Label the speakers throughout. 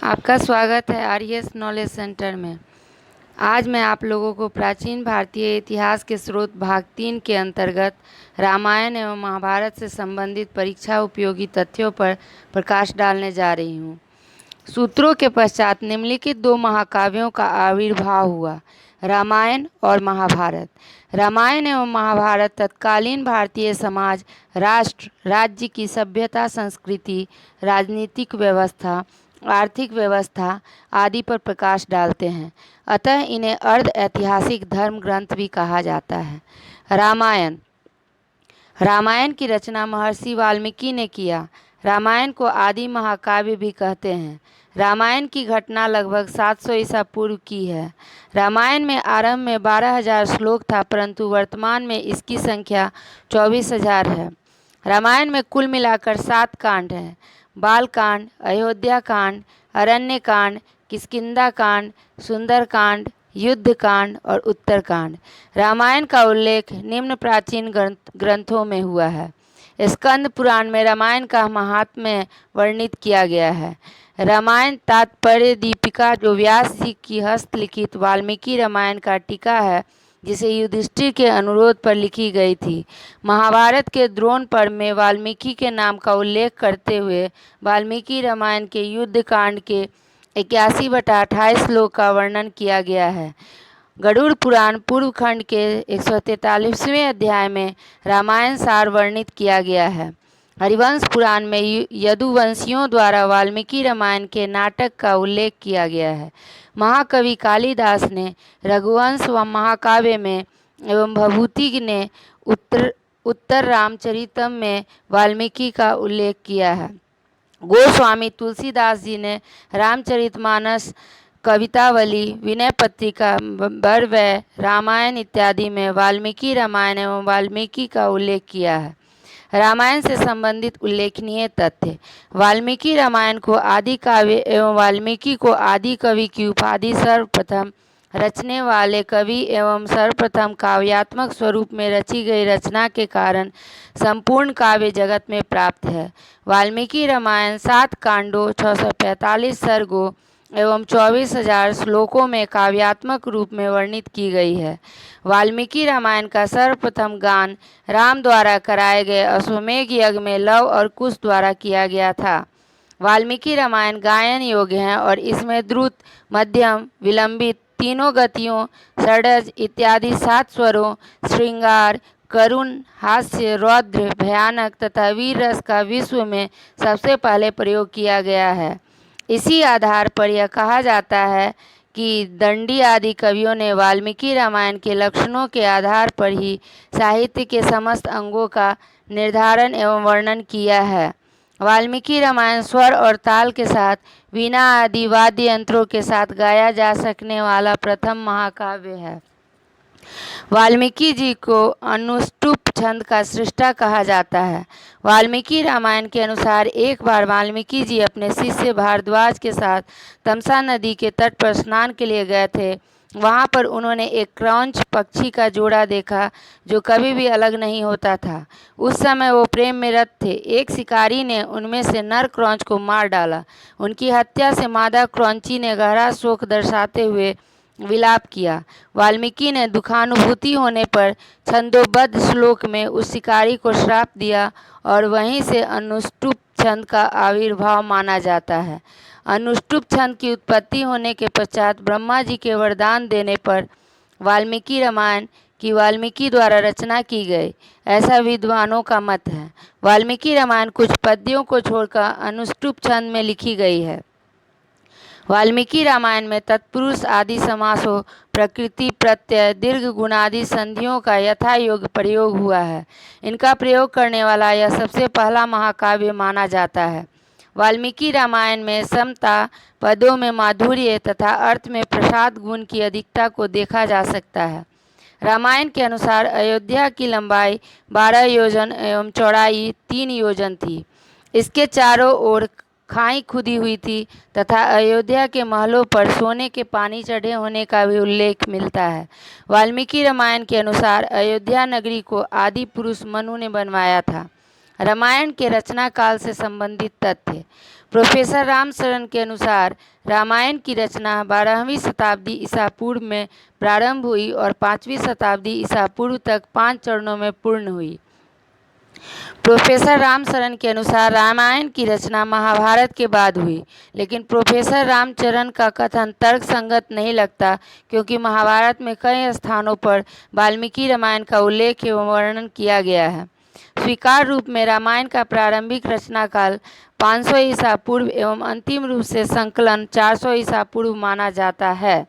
Speaker 1: आपका स्वागत है आरएस नॉलेज सेंटर में। आज मैं आप लोगों को प्राचीन भारतीय इतिहास के स्रोत भाग 3 के अंतर्गत रामायण एवं महाभारत से संबंधित परीक्षा उपयोगी तथ्यों पर प्रकाश डालने जा रही हूँ। सूत्रों के पश्चात निम्नलिखित दो महाकाव्यों का आविर्भाव हुआ, रामायण और महाभारत। रामायण एवं महाभारत तत्कालीन भारतीय समाज, राष्ट्र, राज्य की सभ्यता, संस्कृति, राजनीतिक व्यवस्था, आर्थिक व्यवस्था आदि पर प्रकाश डालते हैं, अतः इन्हें अर्ध ऐतिहासिक धर्म ग्रंथ भी कहा जाता है। रामायण की रचना महर्षि वाल्मीकि ने किया। रामायण को आदि महाकाव्य भी कहते हैं। रामायण की घटना लगभग 700 ईसा पूर्व की है। रामायण में आरंभ में 12,000 श्लोक था, परंतु वर्तमान में इसकी संख्या 24,000 है। रामायण में कुल मिलाकर 7 कांड हैं: बालकांड, अयोध्या कांड, अरण्य कांड, किष्किंधा कांड, सुंदर कांड, युद्ध कांड और उत्तरकांड। रामायण का उल्लेख निम्न प्राचीन ग्रंथों में हुआ है। स्कंद पुराण में रामायण का महात्म्य वर्णित किया गया है। रामायण तात्पर्य दीपिका, जो व्यास जी की हस्तलिखित वाल्मीकि रामायण का टीका है, जिसे युधिष्ठिर के अनुरोध पर लिखी गई थी। महाभारत के द्रोण पर्व में वाल्मीकि के नाम का उल्लेख करते हुए वाल्मीकि रामायण के युद्ध कांड के 81/28 श्लोक का वर्णन किया गया है। गरुड़ पुराण पूर्व खंड के 143वें अध्याय में रामायण सार वर्णित किया गया है। हरिवंश पुराण में यदुवंशियों द्वारा वाल्मीकि रामायण के नाटक का उल्लेख किया गया है। महाकवि कालिदास ने रघुवंश व महाकाव्य में एवं भभूति ने उत्तर रामचरितम में वाल्मीकि का उल्लेख किया है। गोस्वामी तुलसीदास जी ने रामचरितमानस, कवितावली, विनय पत्रिका, बरवै, रामायण इत्यादि में वाल्मीकि रामायण एवं वाल्मीकि का उल्लेख किया है। रामायण से संबंधित उल्लेखनीय तथ्य: वाल्मीकि रामायण को आदि काव्य एवं वाल्मीकि को आदि कवि की उपाधि सर्वप्रथम रचने वाले कवि एवं सर्वप्रथम काव्यात्मक स्वरूप में रची गई रचना के कारण संपूर्ण काव्य जगत में प्राप्त है। वाल्मीकि रामायण 7 कांडों, 645 सर्गों एवं 24,000 श्लोकों में काव्यात्मक रूप में वर्णित की गई है। वाल्मीकि रामायण का सर्वप्रथम गान राम द्वारा कराए गए अश्वमेध यज्ञ में लव और कुश द्वारा किया गया था। वाल्मीकि रामायण गायन योग्य है और इसमें द्रुत, मध्यम, विलंबित तीनों गतियों, षड्ज इत्यादि 7 स्वरों, श्रृंगार, करुण, हास्य, रौद्र, भयानक तथा वीर रस का विश्व में सबसे पहले प्रयोग किया गया है। इसी आधार पर यह कहा जाता है कि दंडी आदि कवियों ने वाल्मीकि रामायण के लक्षणों के आधार पर ही साहित्य के समस्त अंगों का निर्धारण एवं वर्णन किया है। वाल्मीकि रामायण स्वर और ताल के साथ वीणा आदि वाद्य यंत्रों के साथ गाया जा सकने वाला प्रथम महाकाव्य है। वाल्मीकि जी को अनुष्टुप छंद का सृष्टा कहा जाता है। वाल्मीकि रामायण के अनुसार एक बार वाल्मीकि जी अपने शिष्य भारद्वाज के साथ तमसा नदी के तट पर स्नान के लिए गए थे। वहां पर उन्होंने एक क्रौंच पक्षी का जोड़ा देखा जो कभी भी अलग नहीं होता था। उस समय वो प्रेम में रत थे। एक शिकारी ने उनमें से नर क्रौंच को मार डाला। उनकी हत्या से मादा क्रौंची ने गहरा शोक दर्शाते हुए विलाप किया। वाल्मीकि ने दुखानुभूति होने पर छंदोबद्ध श्लोक में उस शिकारी को श्राप दिया और वहीं से अनुष्टुप छंद का आविर्भाव माना जाता है। अनुष्टुप छंद की उत्पत्ति होने के पश्चात ब्रह्मा जी के वरदान देने पर वाल्मीकि रामायण की वाल्मीकि द्वारा रचना की गई, ऐसा विद्वानों का मत है। वाल्मीकि रामायण कुछ पद्यों को छोड़कर अनुष्टुप छंद में लिखी गई है। वाल्मीकि रामायण में तत्पुरुष आदि समासों, प्रकृति प्रत्यय, दीर्घ गुणादि संधियों का यथा योग्य प्रयोग हुआ है। इनका प्रयोग करने वाला यह सबसे पहला महाकाव्य माना जाता है। वाल्मीकि रामायण में समता, पदों में माधुर्य तथा अर्थ में प्रसाद गुण की अधिकता को देखा जा सकता है। रामायण के अनुसार अयोध्या की लंबाई 12 योजन एवं चौड़ाई 3 योजन थी। इसके चारों ओर खाई खुदी हुई थी तथा अयोध्या के महलों पर सोने के पानी चढ़े होने का भी उल्लेख मिलता है। वाल्मीकि रामायण के अनुसार अयोध्या नगरी को आदि पुरुष मनु ने बनवाया था। रामायण के रचना काल से संबंधित तथ्य: प्रोफेसर रामशरण के अनुसार रामायण की रचना 12वीं शताब्दी ईसा पूर्व में प्रारंभ हुई और 5वीं शताब्दी ईसा पूर्व तक 5 चरणों में पूर्ण हुई। प्रोफेसर रामशरण के अनुसार रामायण की रचना महाभारत के बाद हुई, लेकिन प्रोफेसर रामचरण का कथन तर्कसंगत नहीं लगता, क्योंकि महाभारत में कई स्थानों पर वाल्मीकि रामायण का उल्लेख एवं वर्णन किया गया है। स्वीकार रूप में रामायण का प्रारंभिक रचना काल 500 ईसा पूर्व एवं अंतिम रूप से संकलन 400 ईसा पूर्व माना जाता है।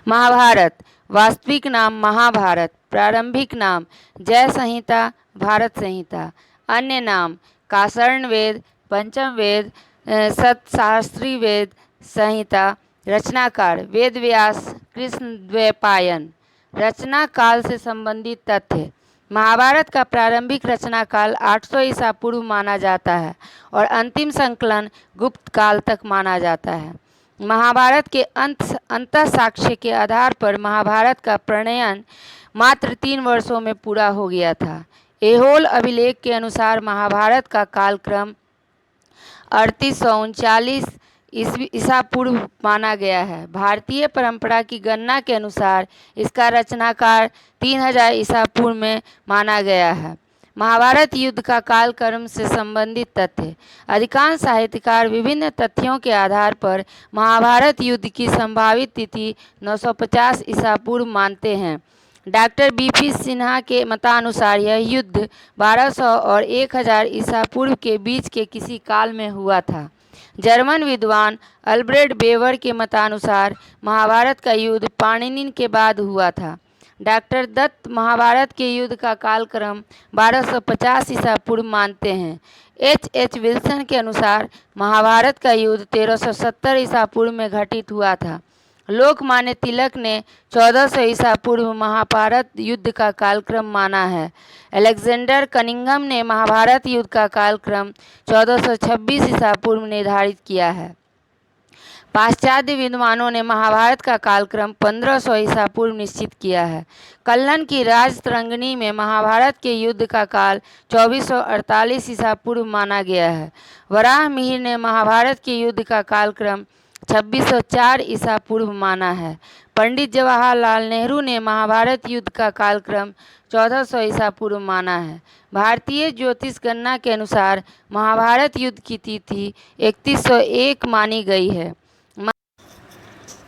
Speaker 1: महाभारत वास्तविक नाम महाभारत, प्रारंभिक नाम जय संहिता, भारत संहिता, अन्य नाम कासर्ण वेद, पंचम वेद, सतशास्त्री वेद संहिता। रचनाकार वेद व्यास, कृष्ण द्वैपायन। रचना काल से संबंधित तथ्य। महाभारत का प्रारंभिक रचना काल 800 ईसा पूर्व माना जाता है और अंतिम संकलन गुप्त काल तक माना जाता है। महाभारत के अंत साक्ष्य के आधार पर महाभारत का प्रणयन मात्र 3 वर्षों में पूरा हो गया था। ऐहोल अभिलेख के अनुसार महाभारत का कालक्रम 3839 ईसा पूर्व माना गया है। भारतीय परंपरा की गणना के अनुसार इसका रचनाकार 3000 ईसा पूर्व में माना गया है। महाभारत युद्ध का कालक्रम से संबंधित तथ्य। अधिकांश साहित्यकार विभिन्न तथ्यों के आधार पर महाभारत युद्ध की संभावित तिथि 950 ईसा पूर्व मानते हैं। डॉक्टर बीपी सिन्हा के मतानुसार यह युद्ध 1200 और 1000 ईसा पूर्व के बीच के किसी काल में हुआ था। जर्मन विद्वान अल्ब्रेड बेवर के मतानुसार महाभारत का युद्ध पाणिनि के बाद हुआ था। डॉक्टर दत्त महाभारत के युद्ध का कालक्रम 1250 ईसा पूर्व मानते हैं। एच विल्सन के अनुसार महाभारत का युद्ध 1370 ईसा पूर्व में घटित हुआ था। लोकमान्य तिलक ने 1400 ईसा पूर्व महाभारत युद्ध का कालक्रम माना है। अलेक्जेंडर कनिंघम ने महाभारत युद्ध का कालक्रम 1426 ईसा पूर्व निर्धारित किया है। पाश्चात्य विद्वानों ने महाभारत का कालक्रम 1500 ईसा पूर्व निश्चित किया है। कल्हण की राजतरंगिणी में महाभारत के युद्ध का काल 2448 ईसा पूर्व माना गया है। वराह मिहिर ने महाभारत के युद्ध का कालक्रम 2604 ईसा पूर्व माना है। पंडित जवाहरलाल नेहरू ने महाभारत युद्ध का कालक्रम 1400 ईसा पूर्व माना है। भारतीय ज्योतिष गणना के अनुसार महाभारत युद्ध की तिथि 3101 मानी गई है।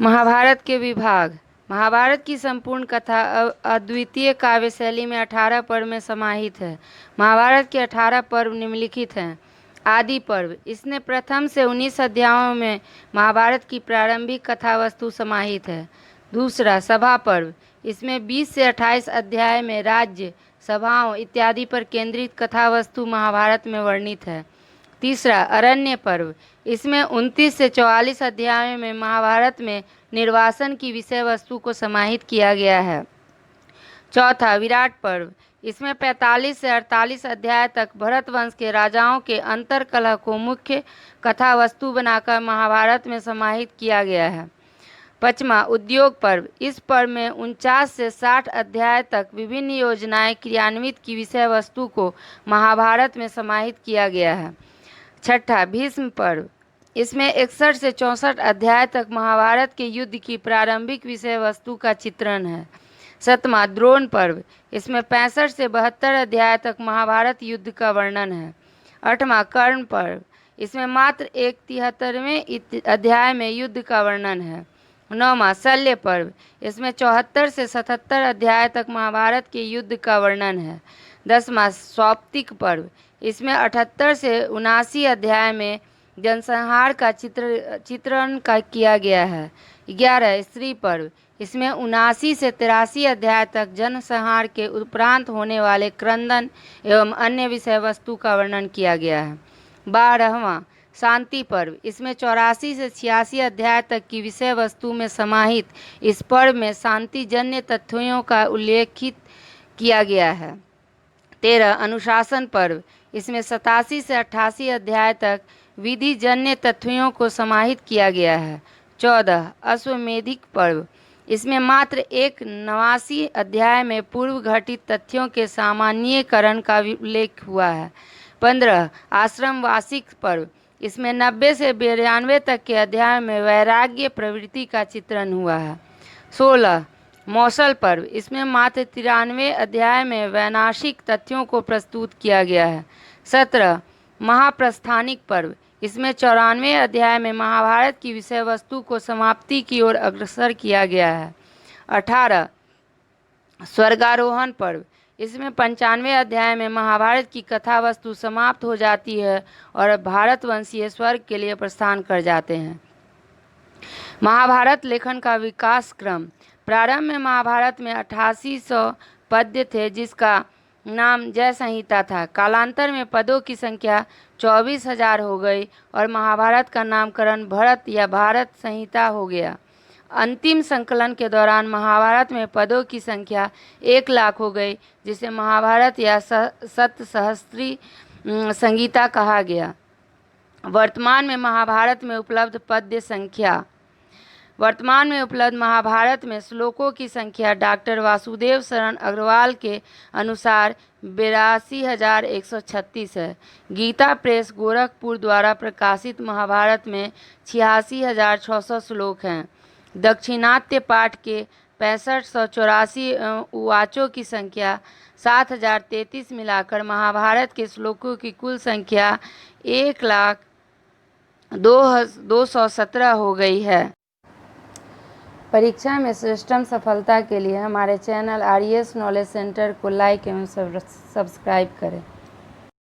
Speaker 1: महाभारत के विभाग। महाभारत की संपूर्ण कथा अद्वितीय काव्य शैली में 18 पर्व में समाहित है। महाभारत के 18 पर्व निम्नलिखित हैं। आदि पर्व, इसमें प्रथम से 19 अध्यायों में महाभारत की प्रारंभिक कथा वस्तु समाहित है। दूसरा, सभा पर्व, इसमें 20 से 28 अध्याय में राज्य, सभाओं इत्यादि पर केंद्रित कथा वस्तु महाभारत में वर्णित है। तीसरा, अरण्य पर्व, इसमें 29 से 44 अध्यायों में महाभारत में निर्वासन की विषय वस्तु को समाहित किया गया है। चौथा, विराट पर्व, इसमें 45 से 48 अध्याय तक भरत वंश के राजाओं के अंतर्कलह को मुख्य कथा वस्तु बनाकर महाभारत में समाहित किया गया है। पचमा, उद्योग पर्व, इस पर्व में 49 से 60 अध्याय तक विभिन्न योजनाएं क्रियान्वित की विषय वस्तु को महाभारत में समाहित किया गया है। छठा, भीष्म पर्व, इसमें 61 से 64 अध्याय तक महाभारत के युद्ध की प्रारंभिक विषय वस्तु का चित्रण है। सतमा, द्रोण पर्व, इसमें 65 से 72 अध्याय तक महाभारत युद्ध का वर्णन है। आठवां, कर्ण पर्व, इसमें मात्र 73वें अध्याय में युद्ध का वर्णन है। नौवां, शल्य पर्व, इसमें 74 से 77 अध्याय तक महाभारत के युद्ध का वर्णन है। 10वां, सौप्तिक पर्व, इसमें 78 से 79 अध्याय में जनसंहार का चित्रण किया गया है। 11, स्त्री पर्व, इसमें 79 से 83 अध्याय तक जनसंहार के उपरांत होने वाले क्रंदन एवं अन्य विषय वस्तु का वर्णन किया गया है। 12वां, शांति पर्व, इसमें 84 से 86 अध्याय तक की विषय वस्तु में समाहित इस पर्व में शांति जन्य तथ्यों का उल्लेखित किया गया है। 13, अनुशासन पर्व, इसमें 87 से 88 अध्याय तक विधि जन्य तथ्यों को समाहित किया गया है। 14, अश्वमेधिक पर्व, इसमें मात्र 89 अध्याय में पूर्व घटित तथ्यों के सामान्यीकरण का उल्लेख हुआ है। 15, आश्रम वार्षिक पर्व, इसमें 90 से 92 तक के अध्याय में वैराग्य प्रवृत्ति का चित्रण हुआ है। 16 मौसल पर्व, इसमें मात्र 93 अध्याय में वैनाशिक तथ्यों को प्रस्तुत किया गया है। 17 महाप्रस्थानिक पर्व, इसमें 94 अध्याय में महाभारत की विषय वस्तु को समाप्ति की ओर अग्रसर किया गया है। 18 स्वर्गारोहण पर्व, इसमें 95 अध्याय में महाभारत की कथा वस्तु समाप्त हो जाती है और भारतवंशीय स्वर्ग के लिए प्रस्थान कर जाते हैं। महाभारत लेखन का विकास क्रम, प्रारंभ में महाभारत में 8800 पद्य थे जिसका नाम जय संहिता था। कालांतर में पदों की संख्या 24,000 हो गई और महाभारत का नामकरण भरत या भारत संहिता हो गया। अंतिम संकलन के दौरान महाभारत में पदों की संख्या 1,00,000 हो गई जिसे महाभारत या सतसहस्त्री संहिता कहा गया। वर्तमान में महाभारत में उपलब्ध पद्य संख्या, वर्तमान में उपलब्ध महाभारत में श्लोकों की संख्या डॉक्टर वासुदेव शरण अग्रवाल के अनुसार 82,136 है। गीता प्रेस गोरखपुर द्वारा प्रकाशित महाभारत में 86,600 श्लोक हैं। दक्षिणात्य पाठ के 6584 उवाचों की संख्या 7,033 मिलाकर महाभारत के श्लोकों की कुल संख्या 1,02,217 हो गई है। परीक्षा में श्रेष्ठतम सफलता के लिए हमारे चैनल RES नॉलेज सेंटर को लाइक एवं सब्सक्राइब करें।